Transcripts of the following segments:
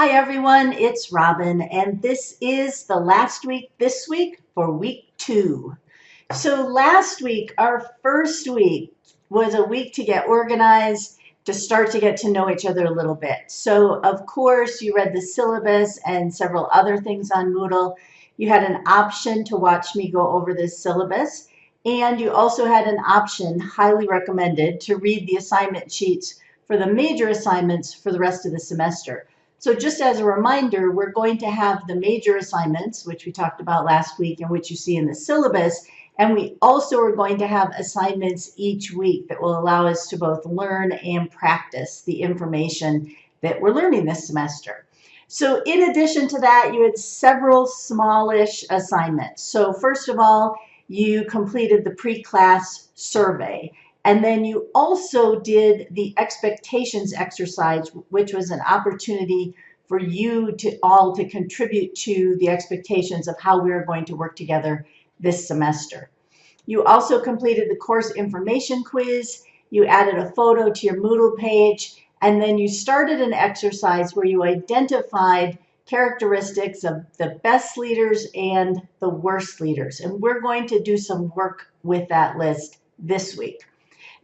Hi everyone, it's Robin, and this is the last week this week for week 2. So last week, our first week, was a week to get organized, to start to get to know each other a little bit. So of course, you read the syllabus and several other things on Moodle. You had an option to watch me go over this syllabus, and you also had an option, highly recommended, to read the assignment sheets for the major assignments for the rest of the semester. So just as a reminder, we're going to have the major assignments, which we talked about last week and which you see in the syllabus, and we also are going to have assignments each week that will allow us to both learn and practice the information that we're learning this semester. So in addition to that, you had several smallish assignments. So first of all, you completed the pre-class survey. And then you also did the expectations exercise, which was an opportunity for you to all to contribute to the expectations of how we are going to work together this semester. You also completed the course information quiz. You added a photo to your Moodle page, and then you started an exercise where you identified characteristics of the best leaders and the worst leaders. And we're going to do some work with that list this week.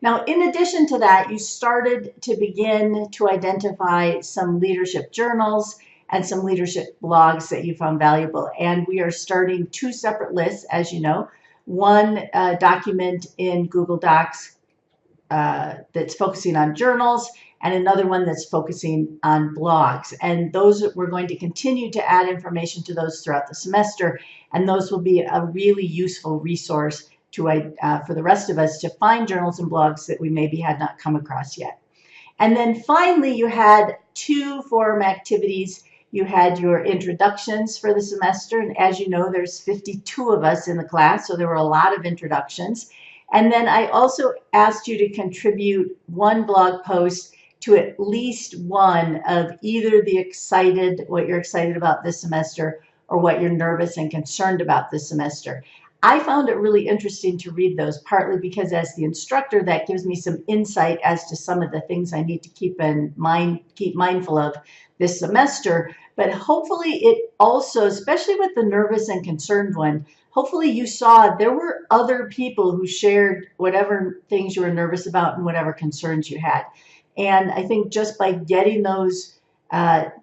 Now, in addition to that, you started to begin to identify some leadership journals and some leadership blogs that you found valuable. And we are starting 2 separate lists, as you know. One document in Google Docs that's focusing on journals, and another one that's focusing on blogs. And those, we're going to continue to add information to those throughout the semester, and those will be a really useful resource for the rest of us to find journals and blogs that we maybe had not come across yet. And then finally, you had 2 forum activities. You had your introductions for the semester, and as you know, there's 52 of us in the class, so there were a lot of introductions. And then I also asked you to contribute 1 blog post to at least one of either what you're excited about this semester, or what you're nervous and concerned about this semester. I found it really interesting to read those, partly because as the instructor, that gives me some insight as to some of the things I need to keep mindful of this semester. But hopefully it also, especially with the nervous and concerned one, hopefully you saw there were other people who shared whatever things you were nervous about and whatever concerns you had. And I think just by getting those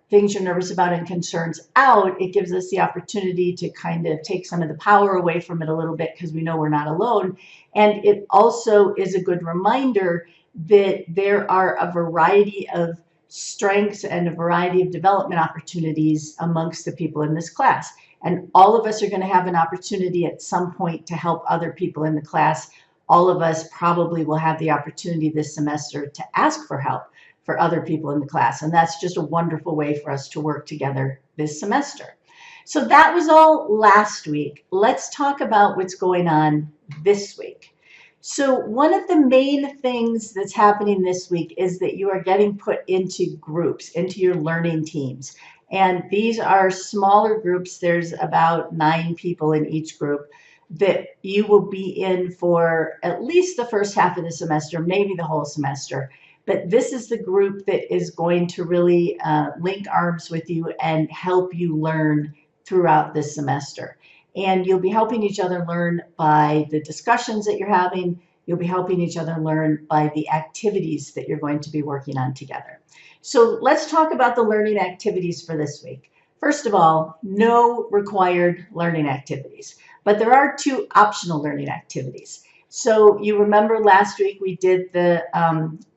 things you're nervous about and concerns out, it gives us the opportunity to kind of take some of the power away from it a little bit, because we know we're not alone. And it also is a good reminder that there are a variety of strengths and a variety of development opportunities amongst the people in this class. And all of us are going to have an opportunity at some point to help other people in the class. All of us probably will have the opportunity this semester to ask for help for other people in the class. And that's just a wonderful way for us to work together this semester. So that was all last week. Let's talk about what's going on this week. So one of the main things that's happening this week is that you are getting put into groups, into your learning teams. And these are smaller groups. There's about 9 people in each group that you will be in for at least the first half of the semester, maybe the whole semester. But this is the group that is going to really link arms with you and help you learn throughout this semester. And you'll be helping each other learn by the discussions that you're having. You'll be helping each other learn by the activities that you're going to be working on together. So let's talk about the learning activities for this week. First of all, no required learning activities, but there are 2 optional learning activities. So you remember last week we did the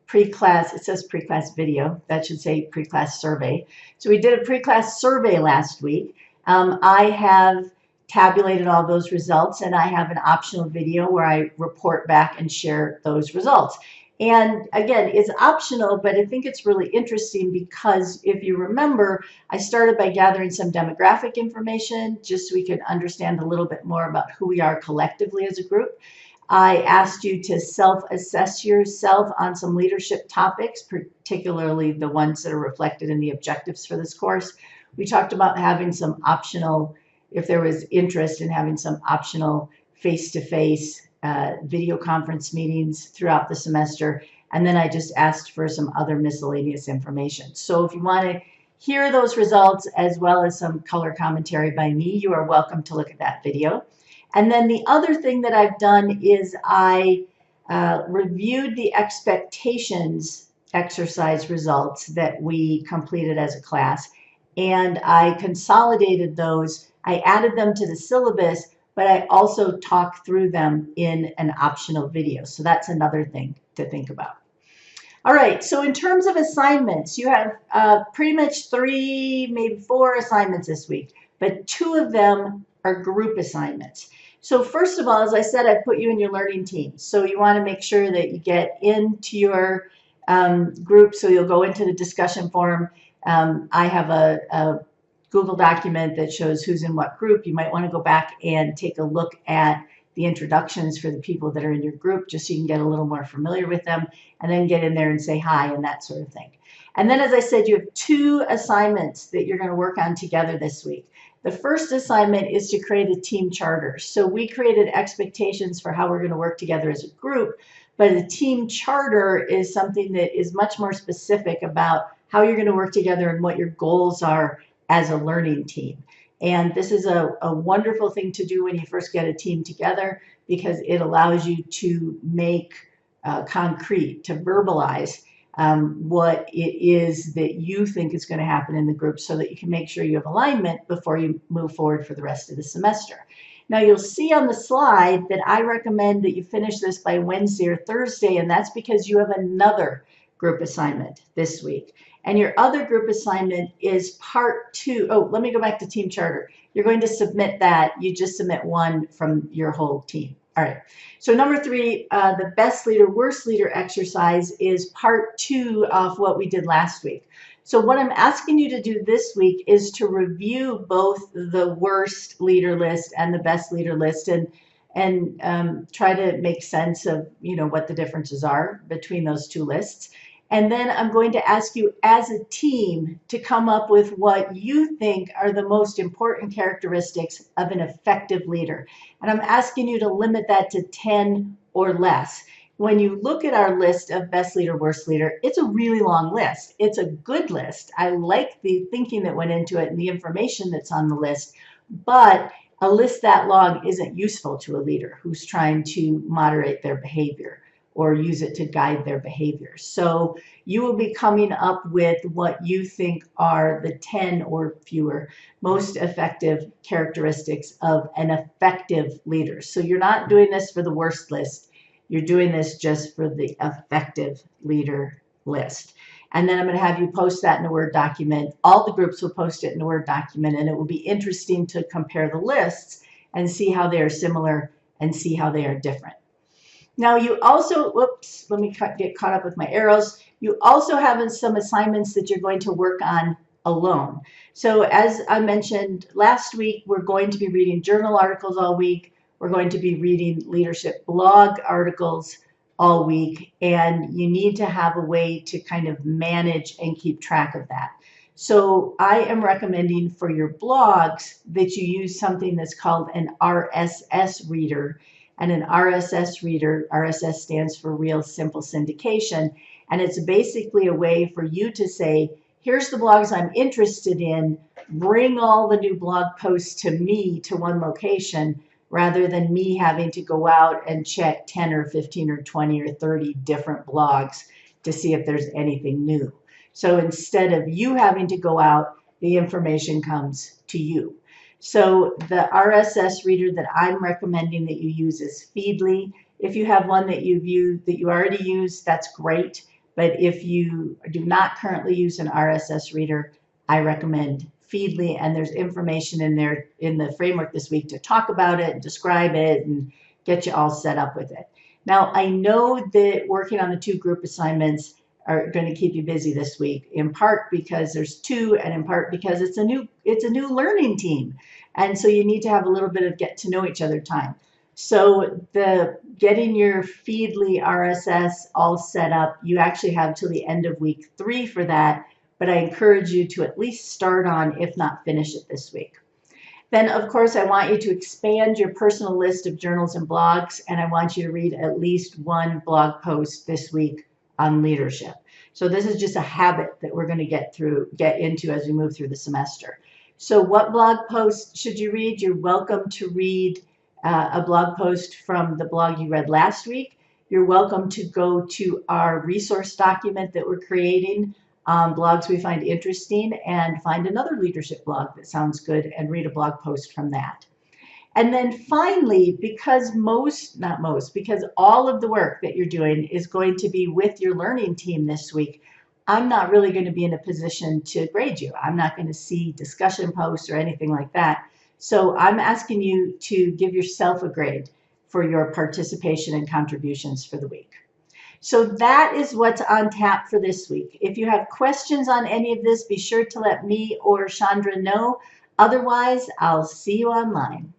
pre-class, it says pre-class video, that should say pre-class survey. So we did a pre-class survey last week. I have tabulated all those results, and I have an optional video where I report back and share those results. And again, it's optional, but I think it's really interesting because if you remember, I started by gathering some demographic information just so we could understand a little bit more about who we are collectively as a group. I asked you to self-assess yourself on some leadership topics, particularly the ones that are reflected in the objectives for this course. We talked about having some optional, if there was interest in having some optional face-to-face video conference meetings throughout the semester. And then I just asked for some other miscellaneous information. So if you want to hear those results as well as some color commentary by me, you are welcome to look at that video. And then the other thing that I've done is I reviewed the expectations exercise results that we completed as a class, and I consolidated those. I added them to the syllabus, but I also talk through them in an optional video. So that's another thing to think about. All right, so in terms of assignments, you have pretty much 3, maybe 4 assignments this week, but 2 of them are group assignments. So first of all, as I said, I put you in your learning team. So you want to make sure that you get into your group. So you'll go into the discussion forum. I have a Google document that shows who's in what group. You might want to go back and take a look at the introductions for the people that are in your group, just so you can get a little more familiar with them, and then get in there and say hi and that sort of thing. And then, as I said, you have 2 assignments that you're going to work on together this week. The first assignment is to create a team charter. So we created expectations for how we're going to work together as a group, but a team charter is something that is much more specific about how you're going to work together and what your goals are as a learning team. And this is a wonderful thing to do when you first get a team together, because it allows you to make concrete, to verbalize what it is that you think is going to happen in the group, so that you can make sure you have alignment before you move forward for the rest of the semester. Now you'll see on the slide that I recommend that you finish this by Wednesday or Thursday, and that's because you have another group assignment this week. And your other group assignment is part 2. Oh, let me go back to team charter. You're going to submit that. You just submit one from your whole team. All right. So number 3, the best leader, worst leader exercise is part 2 of what we did last week. So what I'm asking you to do this week is to review both the worst leader list and the best leader list, and try to make sense of, what the differences are between those 2 lists. And then I'm going to ask you as a team to come up with what you think are the most important characteristics of an effective leader. And I'm asking you to limit that to 10 or less. When you look at our list of best leader, worst leader, it's a really long list. It's a good list. I like the thinking that went into it and the information that's on the list, but a list that long isn't useful to a leader who's trying to moderate their behavior or use it to guide their behavior. So you will be coming up with what you think are the 10 or fewer most effective characteristics of an effective leader. So you're not doing this for the worst list. You're doing this just for the effective leader list. And then I'm going to have you post that in a Word document. All the groups will post it in a Word document, and it will be interesting to compare the lists and see how they are similar and see how they are different. Now you also, whoops, let me get caught up with my arrows. You also have some assignments that you're going to work on alone. So as I mentioned last week, we're going to be reading journal articles all week. We're going to be reading leadership blog articles all week, and you need to have a way to kind of manage and keep track of that. So I am recommending for your blogs that you use something that's called an RSS reader. And an RSS reader, RSS stands for Real Simple Syndication, and it's basically a way for you to say, here's the blogs I'm interested in, bring all the new blog posts to me to one location, rather than me having to go out and check 10 or 15 or 20 or 30 different blogs to see if there's anything new. So instead of you having to go out, the information comes to you. So the RSS reader that I'm recommending that you use is Feedly. If you have one that you already use, that's great. But if you do not currently use an RSS reader, I recommend Feedly, and there's information in there in the framework this week to talk about it, describe it, and get you all set up with it. Now, I know that working on the 2 group assignments are going to keep you busy this week, in part because there's 2, and in part because it's a new learning team. And so you need to have a little bit of get to know each other time. So the getting your Feedly RSS all set up, you actually have till the end of week 3 for that, but I encourage you to at least start on, if not finish it this week. Then, of course, I want you to expand your personal list of journals and blogs, and I want you to read at least 1 blog post this week on leadership. So this is just a habit that we're going to get into as we move through the semester. So what blog post should you read? You're welcome to read a blog post from the blog you read last week. You're welcome to go to our resource document that we're creating, blogs we find interesting, and find another leadership blog that sounds good and read a blog post from that. And then finally, because because all of the work that you're doing is going to be with your learning team this week, I'm not really going to be in a position to grade you. I'm not going to see discussion posts or anything like that. So I'm asking you to give yourself a grade for your participation and contributions for the week. So that is what's on tap for this week. If you have questions on any of this, be sure to let me or Chandra know. Otherwise, I'll see you online.